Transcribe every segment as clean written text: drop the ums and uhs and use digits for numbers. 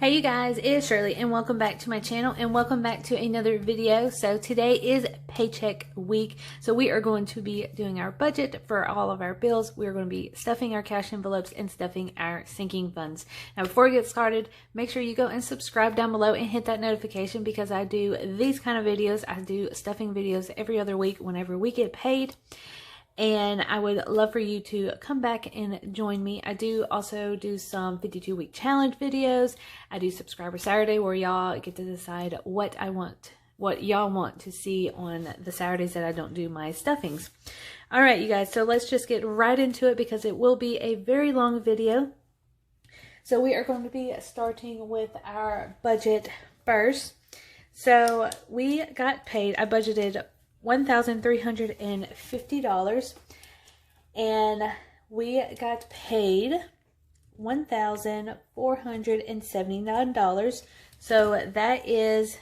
Hey you guys, it's Shirley and welcome back to my channel and welcome back to another video. So today is paycheck week. So we are going to be doing our budget for all of our bills. We are going to be stuffing our cash envelopes and stuffing our sinking funds. Now before we get started, make sure you go and subscribe down below and hit that notification because I do these kind of videos. I do stuffing videos every other week whenever we get paid. And I would love for you to come back and join me. I do also do some 52-week challenge videos. I do Subscriber Saturday where y'all get to decide what y'all want to see on the Saturdays that I don't do my stuffings. All right, you guys, so let's just get right into it because it will be a very long video. So we are going to be starting with our budget first. So we got paid. I budgeted $1,350 and we got paid $1,479. So that is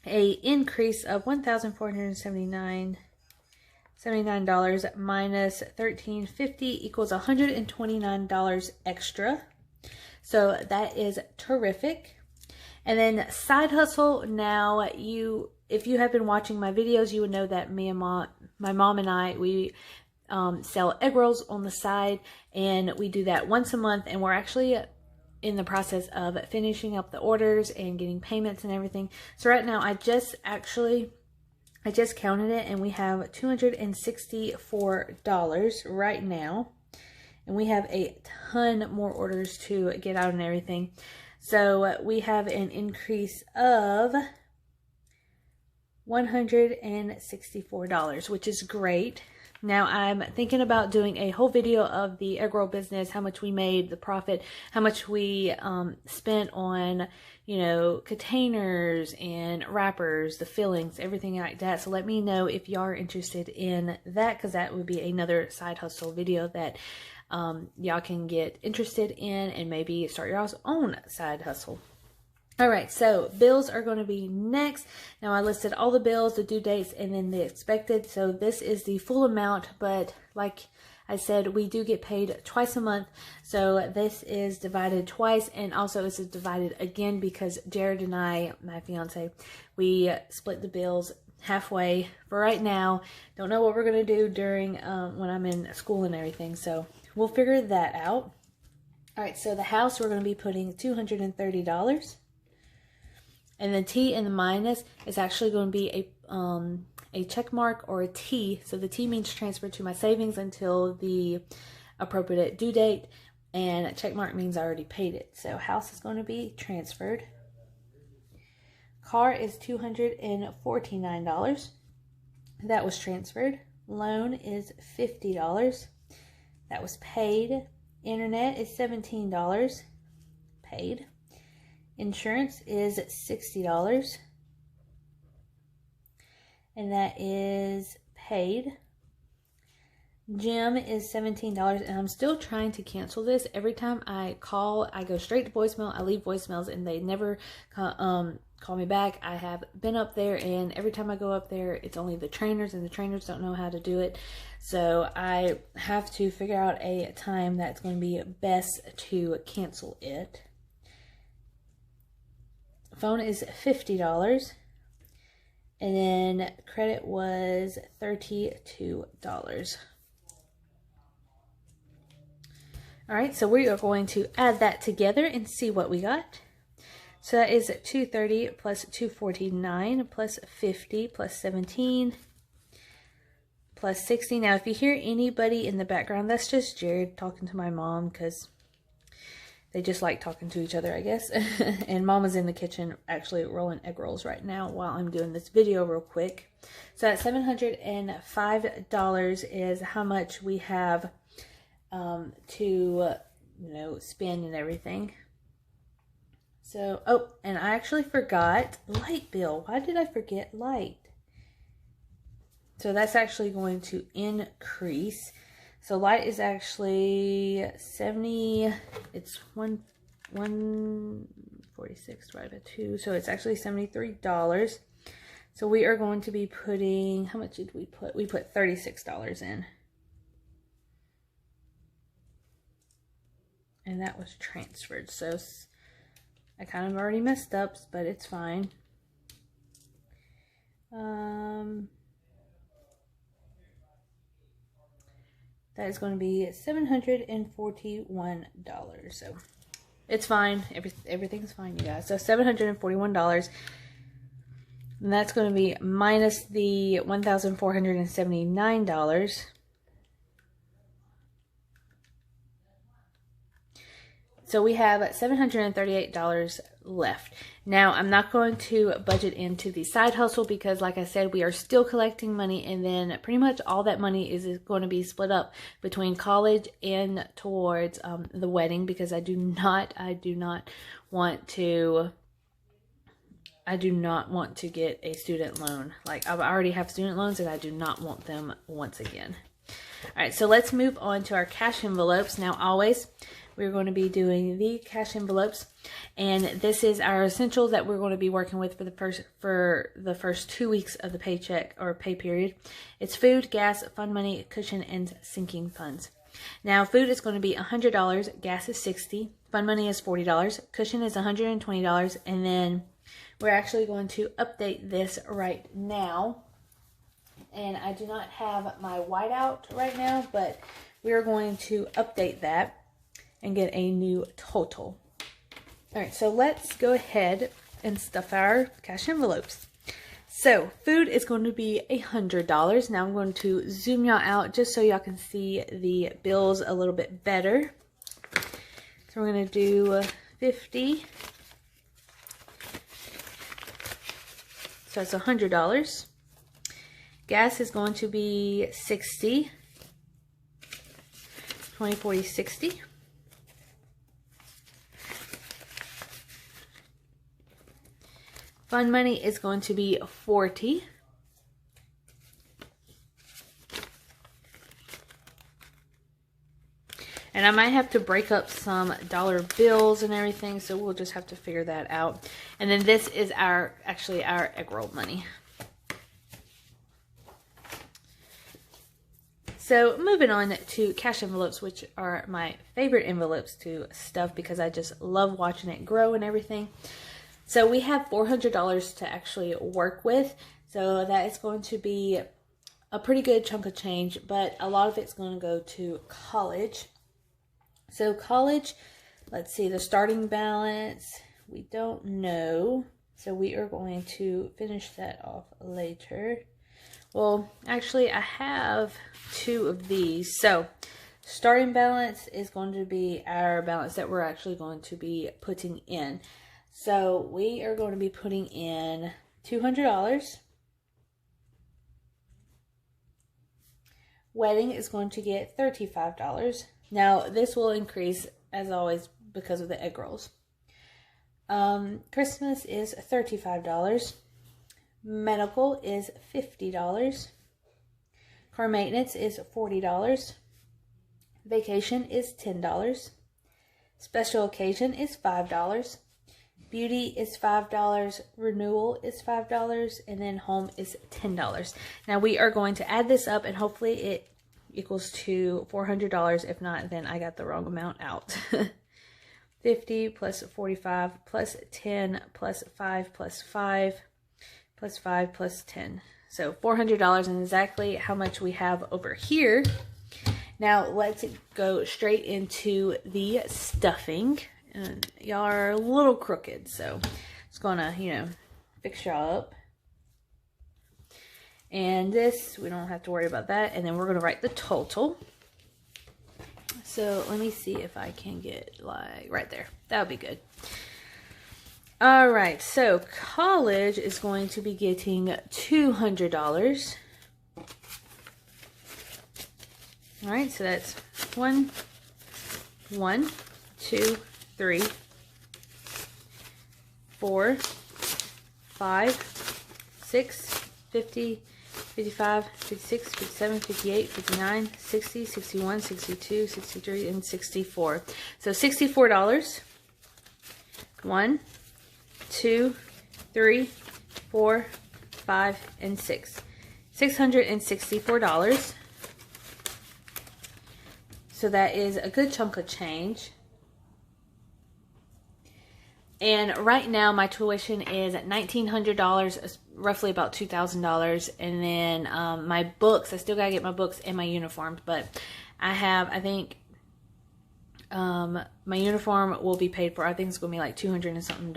a increase of $1,479 minus $1,350 equals $129 extra. So that is terrific. And then side hustle, now if you have been watching my videos, you would know that my mom and I, we sell egg rolls on the side, and we do that once a month, and we're actually in the process of finishing up the orders and getting payments and everything. So right now, I just counted it, and we have $264 right now, and we have a ton more orders to get out and everything. So we have an increase of $164, which is great. Now I'm thinking about doing a whole video of the egg roll business, how much we made, the profit, how much we spent on, you know, containers and wrappers, the fillings, everything like that. So let me know if you are interested in that, because that would be another side hustle video that y'all can get interested in and maybe start your own side hustle. All right, so bills are going to be next. Now I listed all the bills, the due dates, and then the expected. So this is the full amount, but like I said, we do get paid twice a month. So this is divided twice, and also this is divided again because Jared and I, my fiance, we split the bills halfway for right now. Don't know what we're going to do during when I'm in school and everything. So we'll figure that out. All right, so the house, we're going to be putting $230. And the T in the minus is actually going to be a check mark or a T. So the T means transfer to my savings until the appropriate due date. And a check mark means I already paid it. So house is going to be transferred. Car is $249. That was transferred. Loan is $50. That was paid. Internet is $17. Paid. Insurance is $60, and that is paid. Gym is $17, and I'm still trying to cancel this. Every time I call, I go straight to voicemail. I leave voicemails, and they never call me back. I have been up there, and every time I go up there, it's only the trainers, and the trainers don't know how to do it. So I have to figure out a time that's going to be best to cancel it. Phone is $50, and then credit was $32. All right, so we are going to add that together and see what we got. So that is $230 plus $249 plus $50 plus $17 plus $60. Now, if you hear anybody in the background, that's just Jared talking to my mom because they just like talking to each other, I guess. And Mama's in the kitchen actually rolling egg rolls right now while I'm doing this video real quick. So at $705 is how much we have to, spend and everything. So, oh, and I actually forgot light bill. Why did I forget light? So that's actually going to increase. So light is actually 70, it's 146 divided by 2, so it's actually $73. So we are going to be putting, how much did we put? We put $36 in. and that was transferred. So I kind of already messed up, but it's fine. That is going to be $741. So it's fine. Everything's fine, you guys. So $741. And that's going to be minus the $1,479. So we have $738 left. Now, I'm not going to budget into the side hustle because, like I said, we are still collecting money, and then pretty much all that money is going to be split up between college and towards the wedding, because I do not want to get a student loan. Like, I already have student loans and I do not want them once again. All right, so let's move on to our cash envelopes. Now, always, we're going to be doing the cash envelopes, and this is our essentials that we're going to be working with for the first 2 weeks of the paycheck or pay period. It's food, gas, fund money, cushion, and sinking funds. Now, food is going to be $100, gas is $60, fund money is $40, cushion is $120, and then we're actually going to update this right now. And I do not have my whiteout right now, but we're going to update that and get a new total. All right, so let's go ahead and stuff our cash envelopes. So food is going to be $100. Now I'm going to zoom y'all out just so y'all can see the bills a little bit better. So we're going to do 50. So it's $100. Gas is going to be 60. 20, 40, 60. Fund money is going to be 40. And I might have to break up some dollar bills and everything, so we'll just have to figure that out. And then this is actually our egg roll money. So moving on to cash envelopes, which are my favorite envelopes to stuff because I just love watching it grow and everything. So we have $400 to actually work with. So that is going to be a pretty good chunk of change, but a lot of it's going to go to college. So college, let's see, the starting balance, we don't know. So we are going to finish that off later. Well, actually, I have 2 of these. So starting balance is going to be our balance that we're actually going to be putting in. So we are going to be putting in $200. Wedding is going to get $35. Now, this will increase, as always, because of the egg rolls. Christmas is $35. Medical is $50. Car maintenance is $40. Vacation is $10. Special occasion is $5. Beauty is $5. Renewal is $5. And then home is $10. Now we are going to add this up, and hopefully it equals to $400. If not, then I got the wrong amount out. 50 plus 45 plus 10 plus 5 plus 5 plus 5 plus 10. So $400, and exactly how much we have over here. Now let's go straight into the stuffing. And y'all are a little crooked, so it's gonna, fix y'all up. And this, we don't have to worry about that. And then we're gonna write the total. So let me see if I can get like right there. That would be good. All right, so college is going to be getting $200. All right, so that's 1, 2, 3, 4, 5, 6, 50, 55, 56, 57, 58, 59, 60, 61, 62, 63, and 64. So $64. 1, 2, 3, 4, 5, and 6. $664. So that is a good chunk of change. And right now my tuition is $1,900, roughly about $2,000. And then my books, I still gotta get my books and my uniforms, but I think my uniform will be paid for. I think it's gonna be like $200 and something.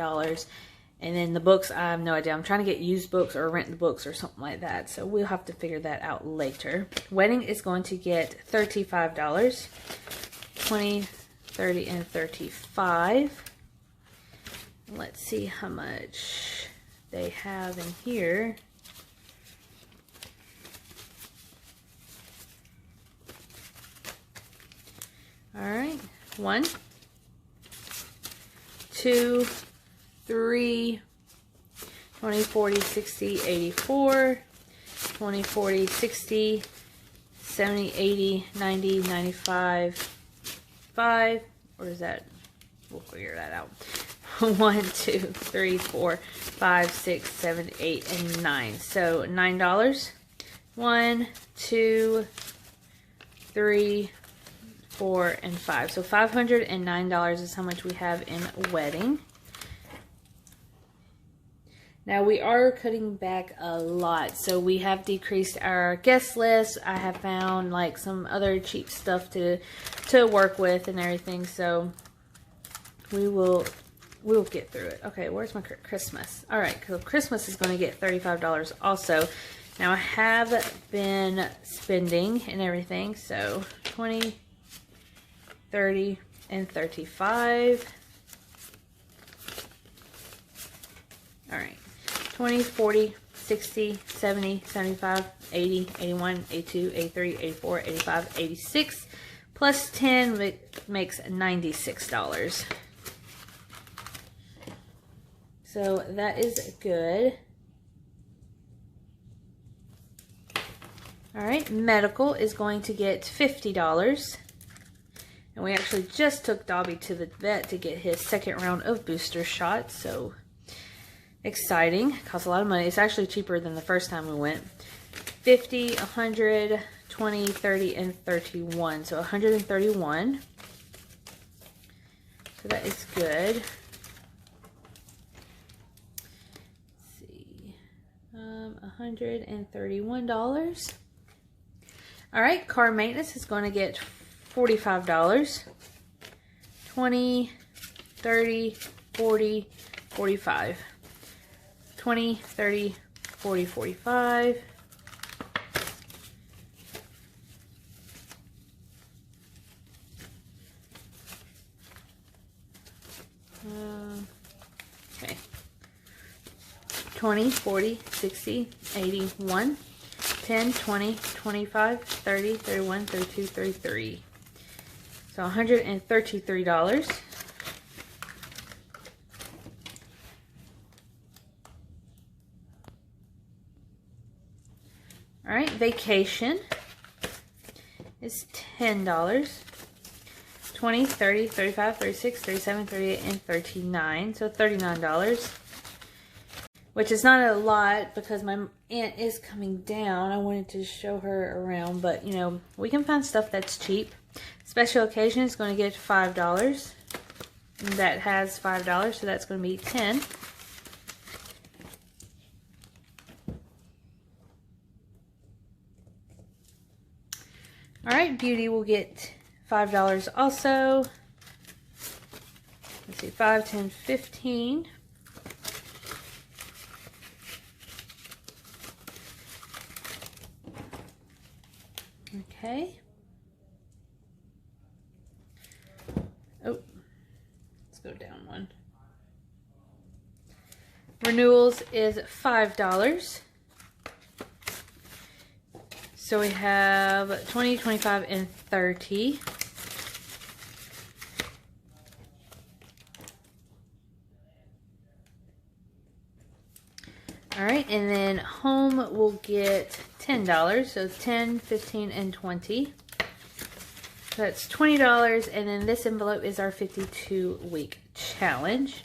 And then the books, I have no idea. I'm trying to get used books or rent the books or something like that. So we'll have to figure that out later. Wedding is going to get $35. 20, 30, and 35. Let's see how much they have in here. All right. 1, 2, 3, 20, 40, 60, 84, 20, 40, 60, 70, 80, 90, 95, 5, or is that, we'll figure that out. 1, 2, 3, 4, 5, 6, 7, 8, and 9. So $9. 1, 2, 3, 4, and 5. So $509 is how much we have in wedding. Now we are cutting back a lot, so we have decreased our guest list. I have found like some other cheap stuff to work with and everything, so we'll get through it. Okay, where's my Christmas? All right, so Christmas is going to get $35 also. Now I have been spending and everything, so 20, 30, and 35. All right. 20, 40, 60, 70, 75, 80, 81, 82, 83, 84, 85, 86. Plus 10 makes $96. So that is good. All right, medical is going to get $50. And we actually just took Dobby to the vet to get his second round of booster shots, so exciting. It costs a lot of money. It's actually cheaper than the first time we went. 50, 100, 20, 30, and 31. So 131. So that is good. Let's see. $131. All right, car maintenance is going to get $45. 20, 30, 40, 45. 20, 30, 40, 45. Okay. 20, 40, 60, 81, 10, 20, 25, 30, 31, 32, 33. So $133. All right, vacation is $10. 20, 30, 35, 36, 37, 38, and 39. So $39. Which is not a lot because my aunt is coming down. I wanted to show her around, but you know, we can find stuff that's cheap. Special occasion is going to get $5. That has $5, so that's going to be 10. All right, beauty will get $5 also. Let's see, 5, 10, 15. Okay. Oh, let's go down one. Renewals is $5. So we have 20, 25, and 30. All right, and then home will get $10. So 10, 15, and 20. So that's $20, and then this envelope is our 52-week challenge.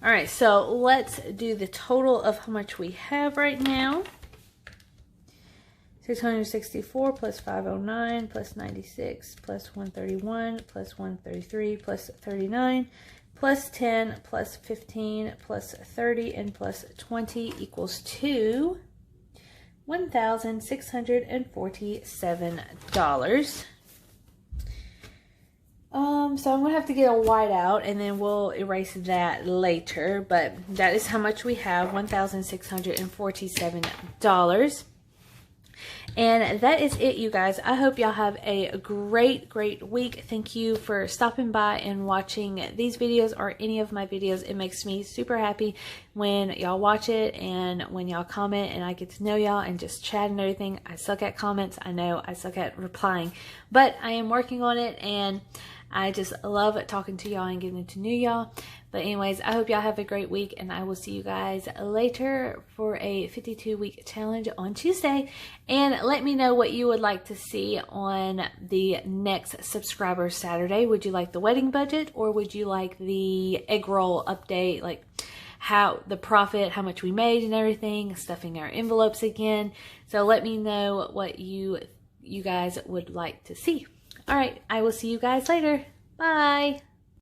All right, so let's do the total of how much we have right now. 664 plus 509 plus 96 plus 131 plus 133 plus 39 plus 10 plus 15 plus 30 and plus 20 equals to $1,647. So I'm going to have to get a white out and then we'll erase that later. But that is how much we have, $1,647. And that is it, you guys. I hope y'all have a great week. Thank you for stopping by and watching these videos or any of my videos. It makes me super happy when y'all watch it and when y'all comment and I get to know y'all and just chat and everything. I suck at comments. I know I suck at replying, but I am working on it and I just love talking to y'all and getting to know y'all. But anyways, I hope y'all have a great week and I will see you guys later for a 52-week challenge on Tuesday. And let me know what you would like to see on the next subscriber Saturday. Would you like the wedding budget or would you like the egg roll update, like how the profit, how much we made and everything, stuffing our envelopes again? So let me know what you guys would like to see. All right, I will see you guys later. Bye.